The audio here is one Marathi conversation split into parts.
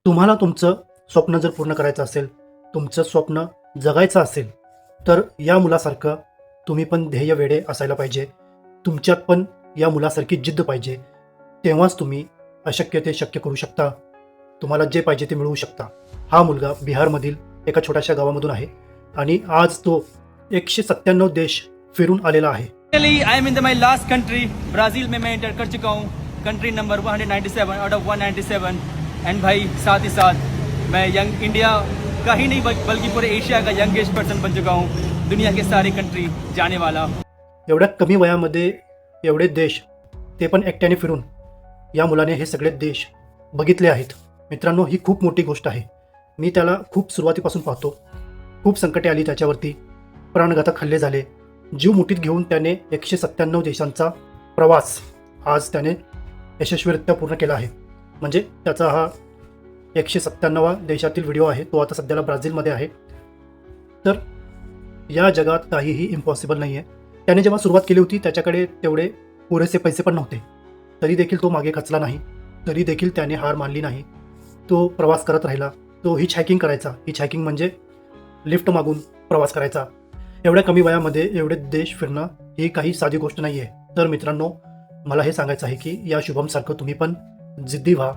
तुम्हाला तुमचं स्वप्न जर पूर्ण करायचं असेल, तुमचं स्वप्न जगायचं असेल, तर या मुलासारखं तुम्ही पण ध्येय वेडे असायला पाहिजे. तुमच्यात पण या मुलासारखी जिद्द पाहिजे. तेव्हाच तुम्ही अशक्य ते शक्य करू शकता. तुम्हाला जे पाहिजे ते मिळवू शकता. हा मुलगा बिहारमधील एका छोट्याशा गावामधून आहे आणि आज तो 197 देश फिरून आलेला आहे. I am in my last country Brazil में मैं एंटर कर चुका हूँ. Country number 197 out of 197. End भाई साथ ही साथ मैं यंग इंडिया का ही नहीं बल्कि पूरे एशिया का यंगेस्ट पर्सन बन चुका हूँ. दुनिया के सारे कंट्री जाने वाला. एवढ्या कमी वयामध्ये एवढे देश, ते पण एकट्याने फिरून या मुलाने हे सगळे देश बघितले आहेत. मित्रांनो, ही खूप मोठी गोष्ट आहे. मी त्याला खूप सुरुवातीपासून पाहतो. खूप संकटे आली त्याच्यावरती, प्राणघातक हल्ले झाले. जीव मुठीत घेऊन त्याने 197 देशांचा प्रवास आज त्याने यशस्वीरित्या पूर्ण केला आहे. म्हणजे त्याचा हा 197वा देशातील व्हिडिओ आहे. तो आता सध्याला ब्राझीलमध्ये आहे. तर या जगात काहीही इम्पॉसिबल नाही आहे. त्याने जेव्हा सुरुवात केली होती त्याच्याकडे तेवढे पुरेसे पैसे पण नव्हते. तरी देखील तो मागे खचला नाही. तरी देखील त्याने हार मानली नाही. तो प्रवास करत राहिला. तो हिच हॅकिंग करायचा. हिच हॅकिंग म्हणजे लिफ्ट मागून प्रवास करायचा. एवढ्या कमी वयामध्ये एवढे देश फिरणं ही काही साधी गोष्ट नाही आहे. तर मित्रांनो, मला हे सांगायचं आहे की या शुभमसारखं तुम्ही पण जिद्दी व्हा.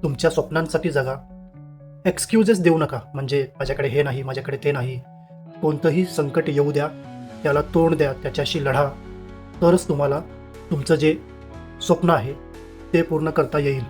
तुमच्या स्वप्नांसाठी जगा. एक्सक्युजेस देऊ नका. म्हणजे माझ्याकडे हे नाही, माझ्याकडे ते नाही. कोणतंही संकट येऊ द्या, त्याला तोंड द्या, त्याच्याशी लढा. तरच तुम्हाला तुमचं जे स्वप्न आहे ते पूर्ण करता येईल.